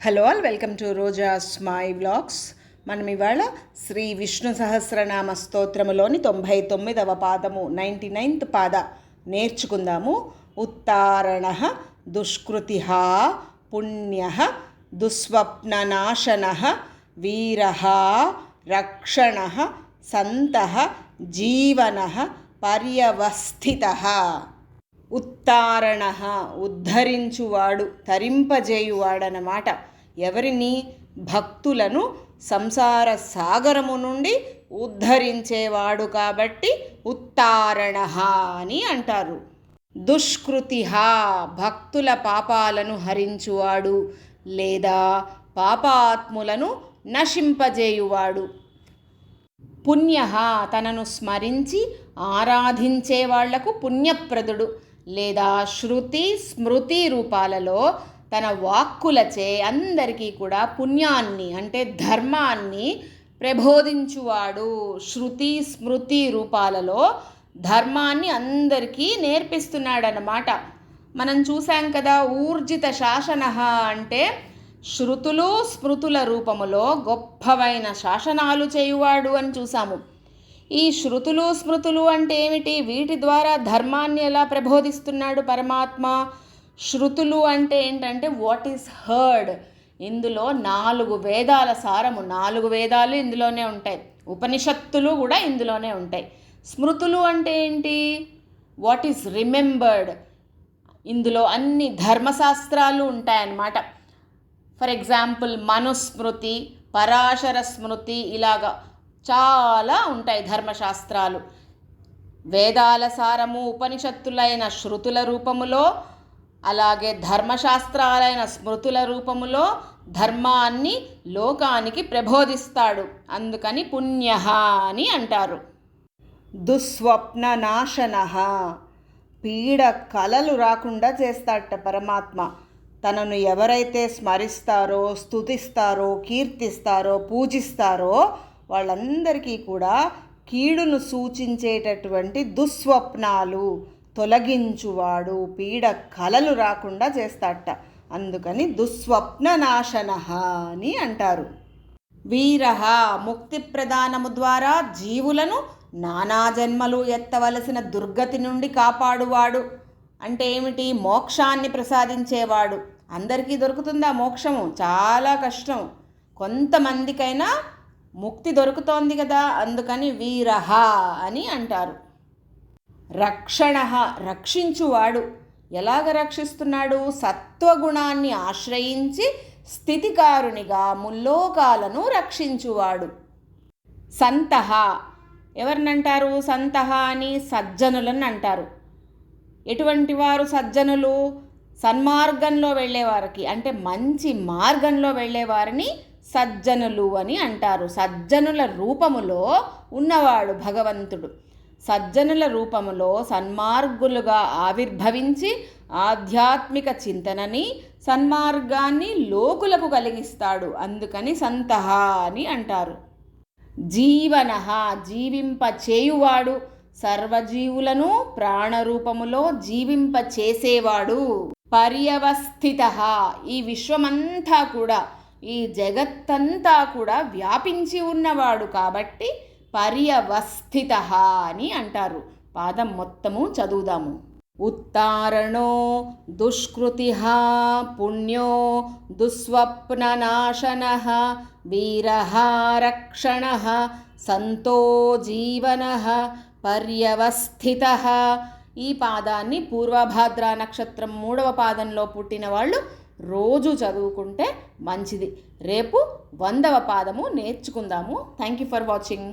Hello all, welcome to Roja's my vlogs. మనం ఇవాళ శ్రీ విష్ణు సహస్రనామ స్తోత్రములోని 99వ పాదము 99th పాద నేర్చుకుందాము. ఉత్తారణ దుష్కృతి పుణ్య దుస్వప్ననాశన వీర రక్షణ సంత జీవన పర్యవస్థిత. ఉత్తారణ ఉద్ధరించువాడు, తరింపజేయువాడనమాట. ఎవరిని? భక్తులను సంసార సాగరము నుండి ఉద్ధరించేవాడు కాబట్టి ఉత్తారణ అని అంటారు. దుష్కృతి భక్తుల పాపాలను హరించువాడు లేదా పాపాత్ములను నశింపజేయువాడు. పుణ్య తనను స్మరించి ఆరాధించే వాళ్లకు పుణ్యప్రదుడు లేదా శృతి స్మృతి రూపాలలో తన వాక్కులచే అందరికీ కూడా పుణ్యాన్ని అంటే ధర్మాన్ని ప్రబోధించువాడు. శృతి స్మృతి రూపాలలో ధర్మాన్ని అందరికీ నేర్పిస్తున్నాడన్నమాట. మనం చూసాం కదా, ఊర్జిత శాసన అంటే శృతులు స్మృతుల రూపములో గొప్పవైన శాసనాలు చేయువాడు అని చూసాము. ఈ శృతులు స్మృతులు అంటే ఏమిటి? వీటి ద్వారా ధర్మాన్ని ఎలా ప్రబోధిస్తున్నాడు పరమాత్మ? శృతులు అంటే ఏంటంటే వాట్ ఈస్ హర్డ్. ఇందులో 4 వేదాల సారము, 4 వేదాలు ఇందులోనే ఉంటాయి. ఉపనిషత్తులు కూడా ఇందులోనే ఉంటాయి. స్మృతులు అంటే ఏంటి? What is remembered. ఇందులో అన్ని ధర్మశాస్త్రాలు ఉంటాయన్నమాట. ఫర్ ఎగ్జాంపుల్ మనుస్మృతి, పరాశర స్మృతి, ఇలాగా చాలా ఉంటాయి ధర్మశాస్త్రాలు. వేదాల సారము ఉపనిషత్తులైన శృతుల రూపములో, అలాగే ధర్మశాస్త్రాలైన స్మృతుల రూపములో ధర్మాన్ని లోకానికి ప్రబోధిస్తాడు. అందుకని పుణ్య అని అంటారు. దుస్వప్న నాశన పీడ కలలు రాకుండా చేస్తాడట పరమాత్మ. తనను ఎవరైతే స్మరిస్తారో, స్తుతిస్తారో, కీర్తిస్తారో, పూజిస్తారో వాళ్ళందరికీ కూడా కీడును సూచించేటటువంటి దుస్వప్నాలు తొలగించువాడు, పీడ కలలు రాకుండా చేస్తాడట. అందుకని దుస్వప్న నాశన అని అంటారు. వీర ముక్తి ప్రదానము ద్వారా జీవులను నానా జన్మలు ఎత్తవలసిన దుర్గతి నుండి కాపాడువాడు. అంటే ఏమిటి? మోక్షాన్ని ప్రసాదించేవాడు. అందరికీ దొరుకుతుందా మోక్షము? చాలా కష్టం. కొంతమందికైనా ముక్తి దొరుకుతోంది కదా, అందుకని వీరహ అని అంటారు. రక్షణ రక్షించువాడు. ఎలాగ రక్షిస్తున్నాడు? సత్వగుణాన్ని ఆశ్రయించి స్థితికారునిగా ముల్లోకాలను రక్షించువాడు. సంతః ఎవరినంటారు? సంతః అని సజ్జనులను అంటారు. ఎటువంటి వారు సజ్జనులు? సన్మార్గంలో వెళ్ళేవారికి అంటే మంచి మార్గంలో వెళ్ళేవారిని సజ్జనులు అని అంటారు. సజ్జనుల రూపములో ఉన్నవాడు భగవంతుడు. సజ్జనుల రూపములో సన్మార్గులుగా ఆవిర్భవించి ఆధ్యాత్మిక చింతనని, సన్మార్గాన్ని లోకులకు కలిగిస్తాడు. అందుకని సంతః అని అంటారు. జీవన జీవింపచేయువాడు. సర్వజీవులను ప్రాణరూపములో జీవింపచేసేవాడు. పర్యవస్థిత ఈ విశ్వమంతా కూడా, ఈ జగత్తంతా కూడా వ్యాపించి ఉన్నవాడు కాబట్టి పర్యవస్థిత అని అంటారు. పాదం మొత్తము చదువుదాము. ఉత్తారణో దుష్కృతి పుణ్యో దుస్వప్ననాశన వీర రక్షణ సంతో జీవన పర్యవస్థిత. ఈ పాదాన్ని పూర్వభాద్ర నక్షత్రం 3వ పాదంలో పుట్టిన వాళ్ళు రోజు చదువుకుంటే మంచిది. రేపు 100వ పాదము నేర్చుకుందాము. Thank you for watching.